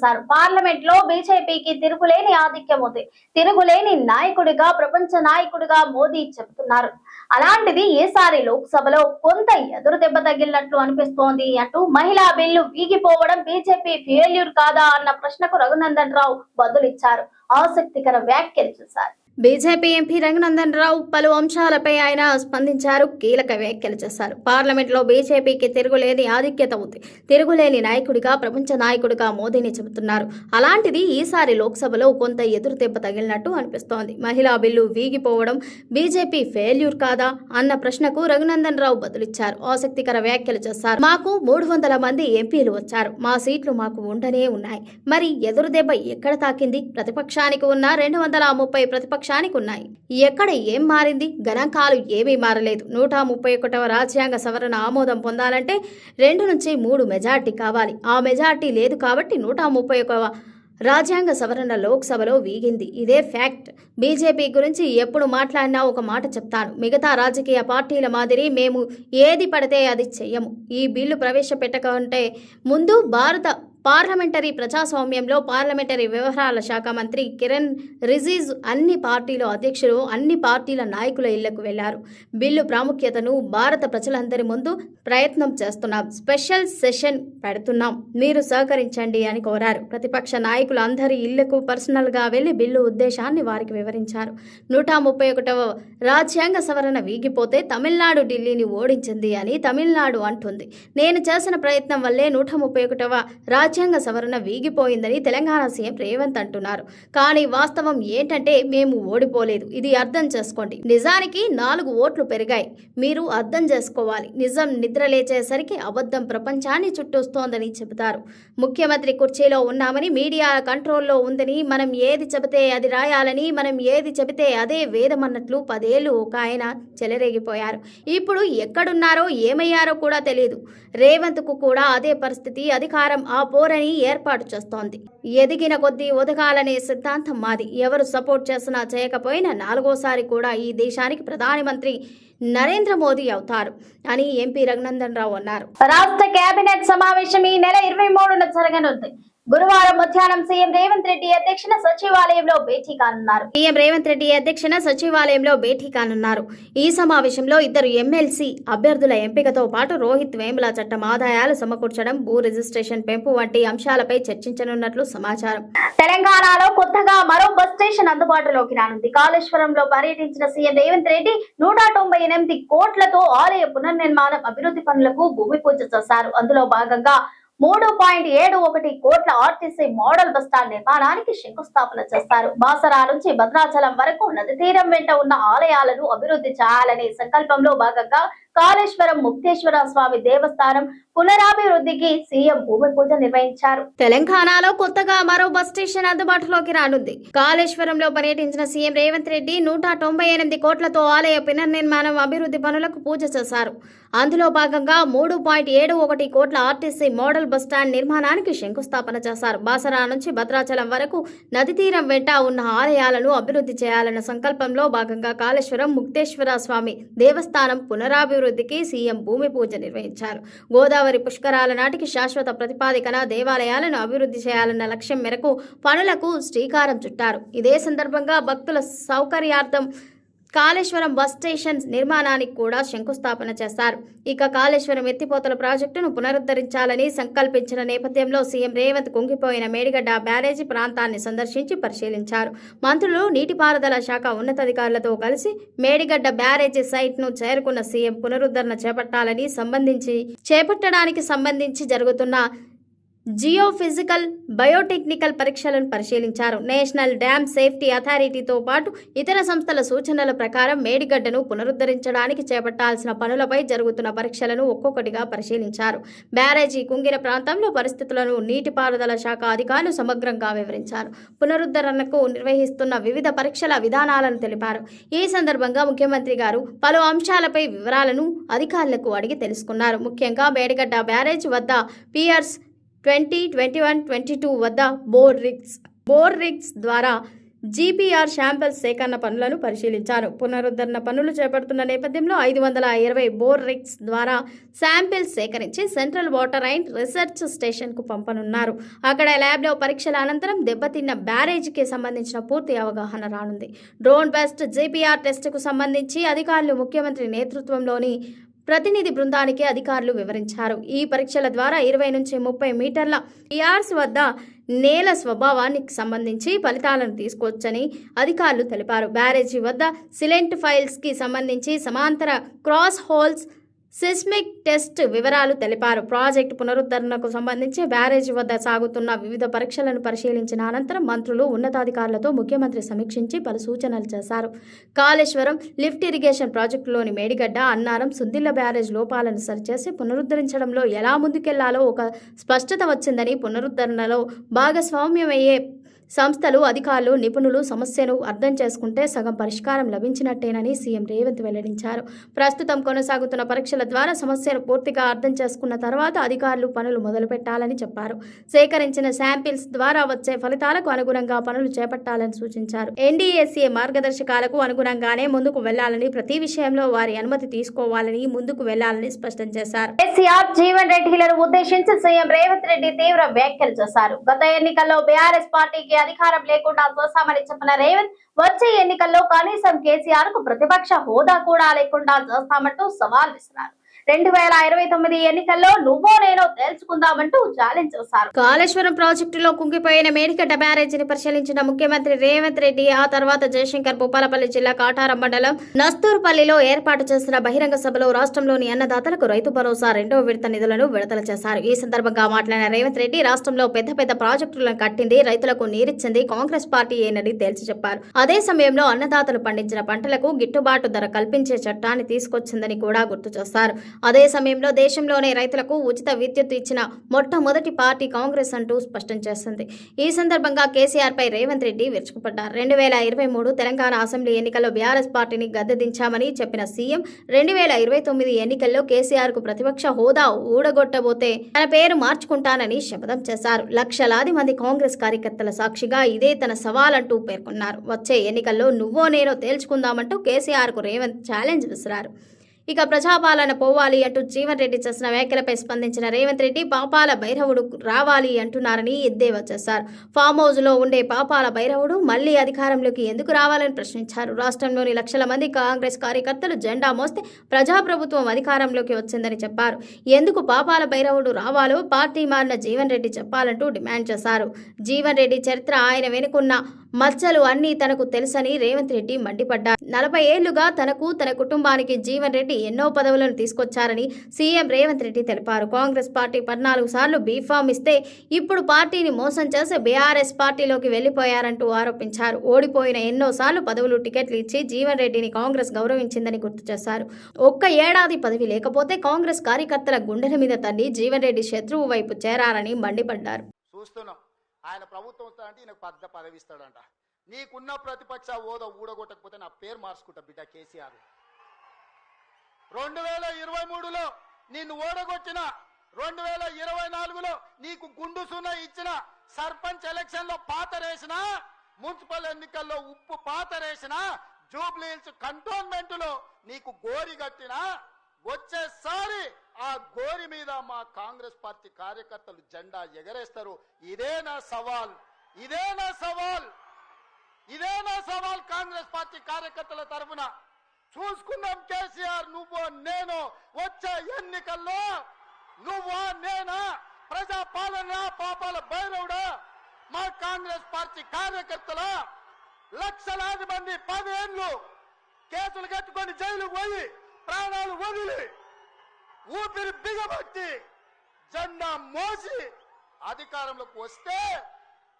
చేశారు. పార్లమెంట్ లో బీజేపీకి తిరుగులేని ఆధిక్యం ఉంది. తిరుగులేని నాయకుడిగా, ప్రపంచ నాయకుడిగా మోదీ చెబుతున్నారు. అలాంటిది ఈసారి లోక్సభలో కొంత ఎదురు దెబ్బ తగిలినట్లు అనిపిస్తోంది అంటూ మహిళా బిల్లు వీగిపోవడం బీజేపీ ఫెయిల్యూర్ కాదా అన్న ప్రశ్నకు రఘునందన్ రావు బదులిచ్చారు. ఆసక్తికర వ్యాఖ్యలు చేశారు. బీజేపీ ఎంపీ రఘునందన్ రావు పలు అంశాలపై ఆయన స్పందించారు. కీలక వ్యాఖ్యలు చేశారు. పార్లమెంట్ లో బీజేపీకి తిరుగులేని ఆధిక్యత ఉంది. తిరుగులేని నాయకుడిగా, ప్రపంచ నాయకుడిగా మోదీని చెబుతున్నారు. అలాంటిది ఈసారి లోక్సభలో కొంత ఎదురు దెబ్బ తగిలినట్టు అనిపిస్తోంది. మహిళా బిల్లు వీగిపోవడం బీజేపీ ఫెయిల్యూర్ కాదా అన్న ప్రశ్నకు రఘునందన్ రావు బదులిచ్చారు. ఆసక్తికర వ్యాఖ్యలు చేశారు. మాకు 300 మంది ఎంపీలు వచ్చారు. మా సీట్లు మాకు ఉండనే ఉన్నాయి. మరి ఎదురు దెబ్బ ఎక్కడ తాకింది? ప్రతిపక్షానికి ఉన్న 230 ప్రతిపక్షానికి ఉన్నాయి. ఎక్కడ ఏం మారింది? గణాంకాలు ఏమీ మారలేదు. 131వ రాజ్యాంగ సవరణ ఆమోదం పొందాలంటే 2 నుంచి 3 మెజార్టీ కావాలి. ఆ మెజార్టీ లేదు కాబట్టి 131వ రాజ్యాంగ సవరణ లోక్సభలో వీగింది. ఇదే ఫ్యాక్ట్. బీజేపీ గురించి ఎప్పుడు మాట్లాడినా ఒక మాట చెప్తాను. మిగతా రాజకీయ పార్టీల మాదిరి మేము ఏది పడితే అది చెయ్యము. ఈ బిల్లు ప్రవేశపెట్టకంటే ముందు భారత పార్లమెంటరీ ప్రజాస్వామ్యంలో పార్లమెంటరీ వ్యవహారాల శాఖ మంత్రి కిరణ్ రిజిజు అన్ని పార్టీల అధ్యక్షులు, అన్ని పార్టీల నాయకుల ఇళ్లకు వెళ్లారు. బిల్లు ప్రాముఖ్యతను భారత ప్రజలందరి ముందు ప్రయత్నం చేస్తున్నాం. స్పెషల్ సెషన్ పెడుతున్నాం. మీరు సహకరించండి అని కోరారు. ప్రతిపక్ష నాయకులు అందరి ఇళ్లకు పర్సనల్గా వెళ్లి బిల్లు ఉద్దేశాన్ని వారికి వివరించారు. 131వ రాజ్యాంగ సవరణ వీగిపోతే తమిళనాడు ఢిల్లీని ఓడించింది అని తమిళనాడు అంటుంది. నేను చేసిన ప్రయత్నం వల్లే 131వ రాజ్యాంగ సవరణ వీగిపోయిందని తెలంగాణ సీఎం రేవంత్ అంటున్నారు. కానీ వాస్తవం ఏంటంటే మేము ఓడిపోలేదు. ఇది అర్థం చేసుకోండి. నిజానికి 4 ఓట్లు పెరిగాయి. మీరు అర్థం చేసుకోవాలి. నిజం నిద్ర లేచేసరికి అబద్ధం ప్రపంచాన్ని చుట్టూస్తోందని చెబుతారు. ముఖ్యమంత్రి కుర్చీలో ఉన్నామని, మీడియా కంట్రోల్లో ఉందని, మనం ఏది చెబితే అది రాయాలని, మనం ఏది చెబితే అదే వేదమన్నట్లు 10 ఏళ్లు ఒక ఆయన చెలరేగిపోయారు. ఇప్పుడు ఎక్కడున్నారో ఏమయ్యారో కూడా తెలియదు. రేవంత్కు కూడా అదే పరిస్థితి. అధికారం ఆ పోరని ఏర్పాటు చేస్తోంది. ఎదిగిన కొద్దీ ఒదగాలనే సిద్ధాంతం మాది. ఎవరు సపోర్ట్ చేసినా చేయకపోయినా 4వసారి కూడా ఈ దేశానికి ప్రధానమంత్రి నరేంద్ర మోదీ అవుతారు అని ఎంపీ రఘునందన్ రావు అన్నారు. రాష్ట్ర కేబినెట్ సమావేశం ఈ నెల 23న జరగనుంది. గురువారం మధ్యాహ్నం సీఎం రేవంత్ రెడ్డి అధ్యక్షన సచివాలయంలో భేటీ కానున్నారు. ఈ సమావేశంలో 2 ఎమ్మెల్సీ అభ్యర్థుల ఎంపికతో పాటు రోహిత్ వేముల చట్టం ఆదాయాలు సమకూర్చడం, భూ రిజిస్ట్రేషన్ పెంపు వంటి అంశాలపై చర్చించనున్నట్లు సమాచారం. తెలంగాణలో కొత్తగా మరో బస్ స్టేషన్ అందుబాటులోకి రానుంది. కాళేశ్వరంలో పర్యటించిన సీఎం రేవంత్ రెడ్డి 198 కోట్లతో ఆలయ పునర్నిర్మాణం, అభివృద్ధి పనులకు భూమి పూజ చేశారు. అందులో భాగంగా 3.71 కోట్ల ఆర్టీసీ మోడల్ బస్టాండ్ నిర్మాణానికి శంకుస్థాపన చేస్తారు. బాసరా నుంచి భద్రాచలం వరకు నది తీరం వెంట ఉన్న ఆలయాలను అభివృద్ధి చేయాలనే సంకల్పంలో భాగంగా కాళేశ్వరం ముక్తేశ్వర స్వామి దేవస్థానం పునరాభివృద్ధికి సీఎం భూమి పూజ నిర్వహించారు. తెలంగాణలో కొత్తగా మరో బస్ స్టేషన్ అందుబాటులోకి రానుంది. కాళేశ్వరంలో పర్యటించిన సీఎం రేవంత్ రెడ్డి 198 కోట్లతో ఆలయ పునర్నిర్మాణం, అభివృద్ధి పనులకు పూజ చేశారు. అందులో భాగంగా 3.71 కోట్ల ఆర్టీసీ మోడల్ బస్టాండ్ నిర్మాణానికి శంకుస్థాపన చేశారు. బాసరా నుంచి భద్రాచలం వరకు నది తీరం వెంట ఉన్న ఆలయాలను అభివృద్ధి చేయాలన్న సంకల్పంలో భాగంగా కాళేశ్వరం ముక్తేశ్వర స్వామి దేవస్థానం పునరాభివృద్ధికి సీఎం భూమి పూజ నిర్వహించారు. గోదావరి పుష్కరాల నాటికి శాశ్వత ప్రతిపాదికన దేవాలయాలను అభివృద్ధి చేయాలన్న లక్ష్యం మేరకు పనులకు శ్రీకారం చుట్టారు. ఇదే సందర్భంగా భక్తుల సౌకర్యార్థం కాళేశ్వరం బస్ స్టేషన్ నిర్మాణానికి కూడా శంకుస్థాపన చేశారు. ఇక కాళేశ్వరం ఎత్తిపోతల ప్రాజెక్టును పునరుద్ధరించాలని సంకల్పించిన నేపథ్యంలో సీఎం రేవంత్ కుంగిపోయిన మేడిగడ్డ బ్యారేజీ ప్రాంతాన్ని సందర్శించి పరిశీలించారు. మంత్రులు, నీటిపారుదల శాఖ ఉన్నతాధికారులతో కలిసి మేడిగడ్డ బ్యారేజీ సైట్ను చేరుకున్న సీఎం పునరుద్ధరణ చేపట్టడానికి సంబంధించి జరుగుతున్న జియోఫిజికల్, బయోటెక్నికల్ పరీక్షలను పరిశీలించారు. నేషనల్ డ్యామ్ సేఫ్టీ అథారిటీతో పాటు ఇతర సంస్థల సూచనల ప్రకారం మేడిగడ్డను పునరుద్ధరించడానికి చేపట్టాల్సిన పనులపై జరుగుతున్న పరీక్షలను ఒక్కొక్కటిగా పరిశీలించారు. బ్యారేజీ కుంగిన ప్రాంతంలో పరిస్థితులను నీటిపారుదల శాఖ అధికారులు సమగ్రంగా వివరించారు. పునరుద్ధరణకు నిర్వహిస్తున్న వివిధ పరీక్షల విధానాలను తెలిపారు. ఈ సందర్భంగా ముఖ్యమంత్రి గారు పలు అంశాలపై వివరాలను అధికారులకు అడిగి తెలుసుకున్నారు. ముఖ్యంగా మేడిగడ్డ బ్యారేజీ వద్ద పియర్స్ 20, 21, 22 వద్ద బోర్ రిగ్స్ ద్వారా జీపీఆర్ శాంపిల్స్ సేకరణ పనులను పరిశీలించారు. పునరుద్ధరణ పనులు చేపడుతున్న నేపథ్యంలో 520 బోర్ రిగ్స్ ద్వారా శాంపిల్స్ సేకరించి సెంట్రల్ వాటర్ అండ్ రీసెర్చ్ స్టేషన్కు పంపనున్నారు. అక్కడ ల్యాబ్లో పరీక్షల అనంతరం దెబ్బతిన్న బ్యారేజీకి సంబంధించిన పూర్తి అవగాహన రానుంది. డ్రోన్ బెస్ట్ జీపీఆర్ టెస్టుకు సంబంధించి అధికారులు ముఖ్యమంత్రి నేతృత్వంలోని ప్రతినిధి బృందానికి అధికారులు వివరించారు. ఈ పరీక్షల ద్వారా 20 నుంచి 30 మీటర్ల పిఆర్స్ వద్ద నేల స్వభావానికి సంబంధించి ఫలితాలను తీసుకోవచ్చని అధికారులు తెలిపారు. బ్యారేజీ వద్ద సిలెంట్ ఫైల్స్కి సంబంధించి సమాంతర క్రాస్ హోల్స్ సిస్మిక్ టెస్ట్ వివరాలు తెలిపారు. ప్రాజెక్టు పునరుద్ధరణకు సంబంధించి బ్యారేజీ వద్ద సాగుతున్న వివిధ పరీక్షలను పరిశీలించిన అనంతరం మంత్రులు ఉన్నతాధికారులతో ముఖ్యమంత్రి సమీక్షించి పలు సూచనలు చేశారు. కాళేశ్వరం లిఫ్ట్ ఇరిగేషన్ ప్రాజెక్టులోని మేడిగడ్డ, అన్నారం, సుందిళ్ల బ్యారేజ్ లోపాలను సరిచేసి పునరుద్ధరించడంలో ఎలా ముందుకెళ్లాలో ఒక స్పష్టత వచ్చిందని, పునరుద్ధరణలో భాగస్వామ్యమయ్యే సంస్థలు, అధికారులు, నిపుణులు సమస్యను అర్థం చేసుకుంటే సగం పరిష్కారం లభించినట్టేనని సీఎం రేవంత్ వెల్లడించారు. ప్రస్తుతం కొనసాగుతున్న పరీక్షల ద్వారా సమస్యను పూర్తిగా అర్థం చేసుకున్న తర్వాత అధికారులు పనులు మొదలుపెట్టాలని చెప్పారు. సేకరించిన శాంపిల్స్ ద్వారా వచ్చే ఫలితాలకు అనుగుణంగా పనులు చేపట్టాలని సూచించారు. ఎన్డీఏసీ మార్గదర్శకాలకు అనుగుణంగానే ముందుకు వెళ్లాలని, ప్రతి విషయంలో వారి అనుమతి తీసుకోవాలని, ముందుకు వెళ్లాలని స్పష్టం చేశారు. కేసీఆర్, జీవన్ రెడ్డిలను ఉద్దేశించి సీఎం రేవంత్ రెడ్డి తీవ్ర వ్యాఖ్యలు చేశారు. గత ఎన్నికల్లో బీఆర్ఎస్ పార్టీకి అధికారం లేకుండా చేశామని చెప్పిన రేవంత్ వచ్చే ఎన్నికల్లో కనీసం కేసీఆర్ కు ప్రతిపక్ష హోదా కూడా లేకుండా చేస్తామంటూ సవాల్ విసిరారు. 2029 ఎన్నికల్లో నువ్వో నేనో తేల్చుకుందామంటూ ఛాలెంజ్ చేశారు. కాళేశ్వరం ప్రాజెక్టులో కుంగిపోయిన మేడిగడ్డ బ్యారేజీని పరిశీలించిన ముఖ్యమంత్రి రేవంత్ రెడ్డి ఆ తర్వాత జయశంకర్ భూపాలపల్లి జిల్లా కాటారం మండలం నస్తూర్పల్లిలో ఏర్పాటు చేసిన బహిరంగ సభలో రాష్ట్రంలోని అన్నదాతలకు రైతు భరోసా 2వ విడత నిధులను విడుదల చేశారు. ఈ సందర్భంగా మాట్లాడిన రేవంత్ రెడ్డి రాష్ట్రంలో పెద్ద పెద్ద ప్రాజెక్టులను కట్టింది, రైతులకు నీరిచ్చింది కాంగ్రెస్ పార్టీ ఏనని తేల్చి చెప్పారు. అదే సమయంలో అన్నదాతలు పండించిన పంటలకు గిట్టుబాటు ధర కల్పించే చట్టాన్ని తీసుకొచ్చిందని కూడా గుర్తు చేశారు. అదే సమయంలో దేశంలోనే రైతులకు ఉచిత విద్యుత్ ఇచ్చిన మొట్టమొదటి పార్టీ కాంగ్రెస్ అంటూ స్పష్టం చేసింది. ఈ సందర్భంగా కేసీఆర్ పై రేవంత్ రెడ్డి విరుచుకుపడ్డారు. 2023 తెలంగాణ అసెంబ్లీ ఎన్నికల్లో బీఆర్ఎస్ పార్టీని గద్దెదించామని చెప్పిన సీఎం 2029 ఎన్నికల్లో కేసీఆర్ కు ప్రతిపక్ష హోదా ఊడగొట్టబోతే తన పేరు మార్చుకుంటానని శపథం చేశారు. లక్షలాది మంది కాంగ్రెస్ కార్యకర్తల సాక్షిగా ఇదే తన సవాలంటూ పేర్కొన్నారు. వచ్చే ఎన్నికల్లో నువ్వో నేనో తేల్చుకుందామంటూ కేసీఆర్ కు రేవంత్ ఛాలెంజ్ విసిరారు. ఇక ప్రజాపాలన పోవాలి అంటూ జీవన్ రెడ్డి చేసిన వ్యాఖ్యలపై స్పందించిన రేవంత్ రెడ్డి పాపాల భైరవుడు రావాలి అంటున్నారని ఎద్దేవా చేశారు. ఫామ్ హౌస్ లో ఉండే పాపాల భైరవుడు మళ్లీ అధికారంలోకి ఎందుకు రావాలని ప్రశ్నించారు. రాష్ట్రంలోని లక్షల మంది కాంగ్రెస్ కార్యకర్తలు జెండా మోస్తే ప్రజాప్రభుత్వం అధికారంలోకి వచ్చిందని చెప్పారు. ఎందుకు పాపాల భైరవుడు రావాలో పార్టీ మారిన జీవన్ రెడ్డి చెప్పాలంటూ డిమాండ్ చేశారు. జీవన్ రెడ్డి చరిత్ర, ఆయన వెనుకున్న మచ్చలు అన్నీ తనకు తెలుసని రేవంత్ రెడ్డి మండిపడ్డారు. 40 ఏళ్లుగా తనకు, తన కుటుంబానికి జీవన్ రెడ్డి ఎన్నో పదవులను తీసుకొచ్చారని సీఎం రేవంత్ రెడ్డి తెలిపారు. కాంగ్రెస్ పార్టీ 14 సార్లు బీఫామ్ ఇస్తే ఇప్పుడు పార్టీని మోసం చేసి బీఆర్ఎస్ పార్టీలోకి వెళ్లిపోయారంటూ ఆరోపించారు. ఓడిపోయిన ఎన్నోసార్లు పదవులు, టికెట్లు ఇచ్చి జీవన్ రెడ్డిని కాంగ్రెస్ గౌరవించిందని గుర్తు చేశారు. ఒక్క ఏడాది పదవి లేకపోతే కాంగ్రెస్ కార్యకర్తల గుండెల మీద తల్లి జీవన్ రెడ్డి శత్రువు వైపు చేరారని మండిపడ్డారు. ఆయన ప్రభుత్వం వస్తాడంటే ఈయనకు పెద్ద పదవి ఇస్తాడంట. నీకున్న ప్రతిపక్ష హోదా ఊడగొట్టకపోతే నా పేరు మార్చుకుంటా బిడ్డ కేసీఆర్. 2023లో నిన్ను ఓడగొట్టిన, 2024లో నీకు గుండు సున్నా ఇచ్చిన, సర్పంచ్ ఎలక్షన్ లో పాతరేసిన, మున్సిపల్ ఎన్నికల్లో ఉప్పు పాతరేసిన, జూబ్లీ హిల్స్ కంటోన్మెంట్ లో నీకు గోరి కట్టిన, వచ్చేసారి ఆ గోరి మీద మా కాంగ్రెస్ పార్టీ కార్యకర్తలు జెండా ఎగరేస్తారు. ఇదే నా సవాల్, ఇదే నా సవాల్, ఇదే నా సవాల్ కాంగ్రెస్ పార్టీ కార్యకర్తల తరఫున. చూసుకుందాం కేసీఆర్, నువ్వు నేను వచ్చే ఎన్నికల్లో నువ్వా నేనా, ప్రజా పాలన పాపాల భైరవుడా, మా కాంగ్రెస్ పార్టీ కార్యకర్తల లక్షలాది మంది 10 ఏళ్ళు కేసులు కట్టుకొని జైలుకు పోయి ప్రాణాలు వదిలి ఊపిరి బిగబట్టి జెండా మోసి అధికారంలోకి వస్తే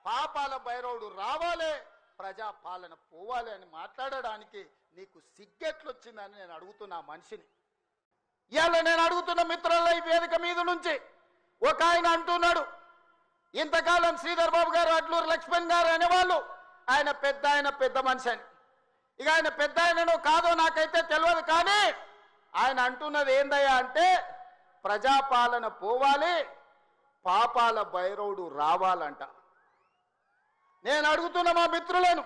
పాపాల భైరవుడు రావాలి, ప్రజా పాలన పోవాలి అని మాట్లాడడానికి నీకు సిగ్గెట్లొచ్చిందని నేను అడుగుతున్నా మనిషిని. ఇవాళ నేను అడుగుతున్న మిత్రుల ఈ వేదిక మీద నుంచి ఒక ఆయన అంటున్నాడు, ఇంతకాలం శ్రీధర్ బాబు గారు, అడ్లూరు లక్ష్మణ్ గారు అనేవాళ్ళు ఆయన పెద్ద మనిషి అని. ఇక ఆయన పెద్ద ఆయనను కాదో నాకైతే తెలియదు, కానీ ఆయన అంటున్నది ఏందయ్యా అంటే ప్రజాపాలన పోవాలి, పాపాల భైరవుడు రావాలంట. నేను అడుగుతున్న మా మిత్రులను,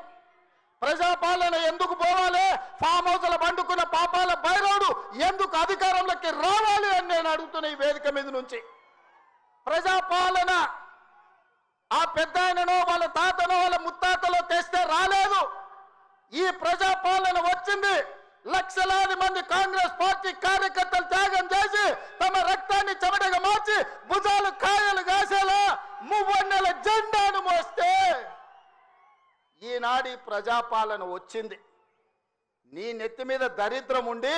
ప్రజాపాలన ఎందుకు పోవాలి? ఫామ్ హౌస్ల పండుకున్న పాపాల బైరోడు ఎందుకు అధికారంలోకి రావాలి అని నేను అడుగుతున్న ఈ వేదిక మీద నుంచి. ప్రజాపాలన ఆ పెద్ద ఆయననో వాళ్ళ తాతనో వాళ్ళ ముత్తాతలో తెస్తే రాలేదు. ఈ ప్రజాపాలన వచ్చింది లక్షలాది మంది కాంగ్రెస్ పార్టీ కార్యకర్తలు త్యాగం చేసి తమ రక్తాన్ని చెమటగా మార్చి భుజాలు కాయలు కాసేలా మువ్వన్నెల జెండాను మోస్తే ఈనాడు ఈ ప్రజాపాలన వచ్చింది. నీ నెత్తి మీద దరిద్రం ఉండి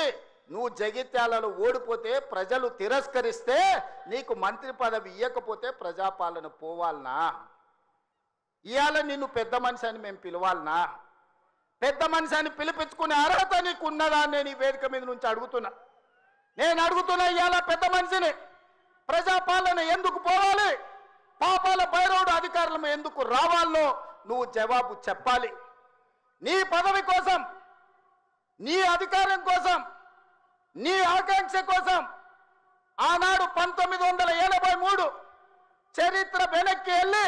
నువ్వు జగిత్యాలలో ఓడిపోతే ప్రజలు తిరస్కరిస్తే నీకు మంత్రి పదవి ఇవ్వకపోతే ప్రజాపాలన పోవాలనా? ఇవాళ నిన్ను పెద్ద మనిషి అని మేము పిలవాలనా? పెద్ద మనిషి అని పిలిపించుకునే అర్హత నీకు ఉన్నదా అని నేను ఈ వేదిక మీద నుంచి అడుగుతున్నా. నేను అడుగుతున్నా ఇవాళ పెద్ద మనిషిని, ప్రజాపాలన ఎందుకు పోవాలి? పాపాల బైరోడు అధికారులు ఎందుకు రావాలో నువ్వు జవాబు చెప్పాలి. నీ పదవి కోసం, నీ అధికారం కోసం, నీ ఆకాంక్ష కోసం ఆనాడు 1983 చరిత్ర వెనక్కి వెళ్ళి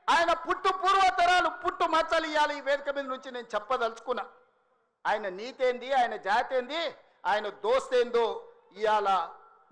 ఆయన పుట్టు పూర్వతరాలు పుట్టు మచ్చలు ఇవ్వాలి. ఈ వేదిక మీద నుంచి నేను చెప్పదలుచుకున్నా. ఆయన నీతేంది, ఆయన జాతేంది, ఆయన దోస్తేందో ఇవాళ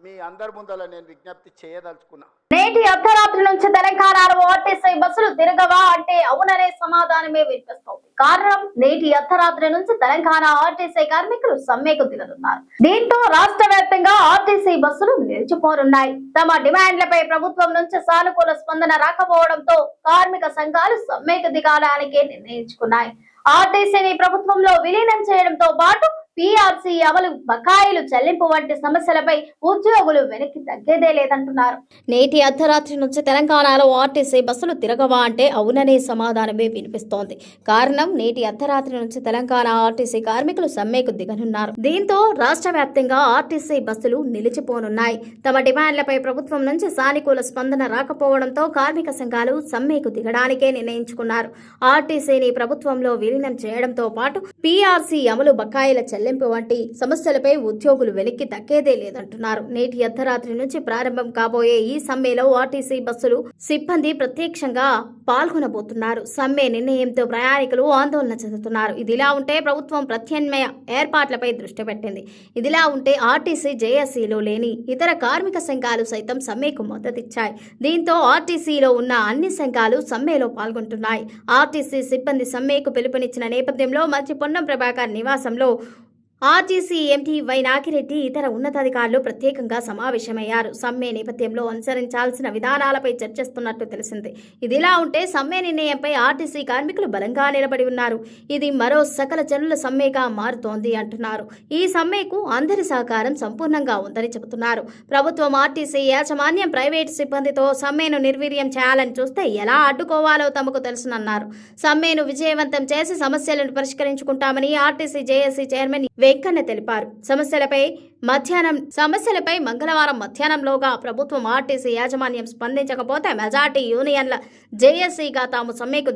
మీ అందరి ముందర నేను విజ్ఞప్తి చేయదలుచుకున్నా. నేటి అర్ధరాత్రి నుంచి తెలంగాణలో ఆర్టీసీ బస్సులు తిరగవా అంటే అవుననే సమాధానమే వినిపిస్తోంది. కారణం, నేటి అర్ధరాత్రి నుంచి తెలంగాణ ఆర్టీసీ కార్మికులు సమ్మెకు దిగనున్నారు. దీంతో రాష్ట్ర వ్యాప్తంగా ఆర్టీసీ బస్సులు నిలిచిపోనున్నాయి. తమ డిమాండ్లపై ప్రభుత్వం నుంచి సానుకూల స్పందన రాకపోవడంతో కార్మిక సంఘాలు సమ్మెకు దిగడానికి నిర్ణయించుకున్నాయి. ఆర్టీసీని ప్రభుత్వంలో విలీనం చేయడంతో పాటు పీఆర్సీ అమలు, బకాయిలు చెల్లింపు వంటి సమస్యలపై ఉద్యోగులు వెనక్కి తగ్గేదే లేదంటున్నారు. నేటి అర్ధరాత్రి నుంచి తెలంగాణలో ఆర్టీసీ బస్సులు తిరగవా అంటే అవుననే సమాధానమే వినిపిస్తోంది. కారణం, నేటి అర్ధరాత్రి నుంచి తెలంగాణ ఆర్టీసీ కార్మికులు సమ్మెకు దిగనున్నారు. దీంతో రాష్ట్ర వ్యాప్తంగా ఆర్టీసీ బస్సులు నిలిచిపోనున్నాయి. తమ డిమాండ్లపై ప్రభుత్వం నుంచి సానుకూల స్పందన రాకపోవడంతో కార్మిక సంఘాలు సమ్మెకు దిగడానికే నిర్ణయించుకున్నారు. ఆర్టీసీని ప్రభుత్వంలో విలీనం చేయడంతో పాటు పీఆర్సీ అమలు, బకాయిల చెల్లింపు వంటి సమస్యలపై ఉద్యోగులు వెనక్కి తగ్గేదే లేదంటున్నారు. నేటి అర్ధరాత్రి నుంచి ప్రారంభం కాబోయే ఈ సమ్మెలో ఆర్టీసీ బస్సులు సిబ్బంది ప్రత్యక్షంగా పాల్గొనబోతున్నారు. సమ్మె నిర్ణయంతో ప్రయాణికులు ఆందోళన చెందుతున్నారు. ఇదిలా ఉంటే ప్రభుత్వం ప్రత్యామ్నాయ ఏర్పాట్లపై దృష్టి పెట్టింది. ఇదిలా ఉంటే ఆర్టీసీ, జేఏసీలో లేని ఇతర కార్మిక సంఘాలు సైతం సమ్మెకు మద్దతిచ్చాయి. దీంతో ఆర్టీసీలో ఉన్న అన్ని సంఘాలు సమ్మెలో పాల్గొంటున్నాయి. ఆర్టీసీ సిబ్బంది సమ్మెకు పిలుపునిచ్చిన నేపథ్యంలో మంత్రి పొన్నం ప్రభాకర్ నివాసంలో ఆర్టీసీ ఎండీ వై నాగిరెడ్డి ఇతర ఉన్నతాధికారులు ప్రత్యేకంగా సమావేశమయ్యారు. సమ్మె నేపథ్యంలో అనుసరించాల్సిన విధానాలపై చర్చిస్తున్నట్టు తెలిసింది. ఇదిలా ఉంటే సమ్మె నిర్ణయంపై ఆర్టీసీ కార్మికులు బలంగా నిలబడి ఉన్నారు. ఇది మరో సకల జనుల సమ్మెగా మారుతోంది అంటున్నారు. ఈ సమ్మెకు అందరి సహకారం సంపూర్ణంగా ఉందని చెబుతున్నారు. ప్రభుత్వం, ఆర్టీసీ యాజమాన్యం ప్రైవేటు సిబ్బందితో సమ్మెను నిర్వీర్యం చేయాలని చూస్తే ఎలా అడ్డుకోవాలో తమకు తెలుసునన్నారు. సమ్మెను విజయవంతం చేసి సమస్యలను పరిష్కరించుకుంటామని ఆర్టీసీ జేఏసీ చైర్మన్ వెంకన్న తెలిపారు. సమస్యలపై మంగళవారం మధ్యాహ్నంలోగా ప్రభుత్వం, ఆర్టీసీ యాజమాన్యం స్పందించకపోతే మెజార్టీ యూనియన్ల జేఏసీగా తాము సమ్మెకు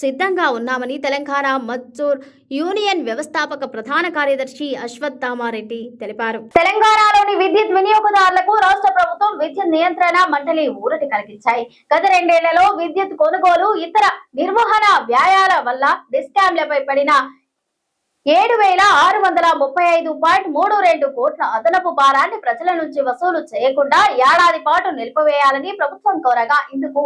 సిద్ధంగా ఉన్నామని తెలంగాణ మజ్దూర్ యూనియన్ వ్యవస్థాపక ప్రధాన కార్యదర్శి అశ్వత్థామారెడ్డి తెలిపారు. తెలంగాణలోని విద్యుత్ వినియోగదారులకు రాష్ట్ర ప్రభుత్వం విద్యుత్ నియంత్రణ మండలి ఊరట కలిగించాయి. గత 2 ఏళ్లలో విద్యుత్ కొనుగోలు, ఇతర నిర్వహణ వ్యయాల వల్ల డిస్కామ్లపై పడిన 7,635.32 కోట్ల అదనపు భారాన్ని ప్రజల నుంచి వసూలు చేయకుండా ఏడాది పాటు నిలిపివేయాలని ప్రభుత్వం కోరగా ఇందుకు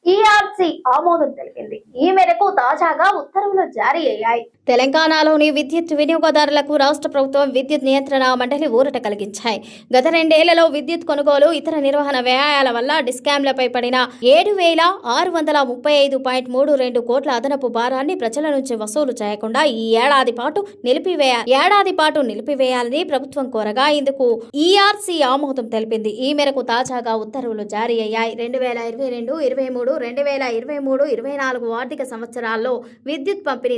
ఈఆర్సీ ఆమోదం తెలిపింది. ఈ మేరకు తాజాగా ఉత్తర్వులు జారీ అయ్యాయి. తెలంగాణలోని విద్యుత్ వినియోగదారులకు రాష్ట్ర ప్రభుత్వం విద్యుత్ నియంత్రణ మండలి ఊరట కలిగించాయి. గత 2 ఏళ్లలో విద్యుత్ కొనుగోలు, ఇతర నిర్వహణ వ్యయాల వల్ల డిస్కామ్లపై పడిన 7,635.32 కోట్ల అదనపు భారాన్ని ప్రజల నుంచి వసూలు చేయకుండా ఏడాది పాటు నిలిపివేయాలని ప్రభుత్వం కోరగా ఇందుకు ఈఆర్సీ ఆమోదం తెలిపింది. ఈ మేరకు తాజాగా ఉత్తర్వులు జారీ అయ్యాయి. 2022-23, 2023-24 ఆర్థిక సంవత్సరాల్లో విద్యుత్ పంపిణీ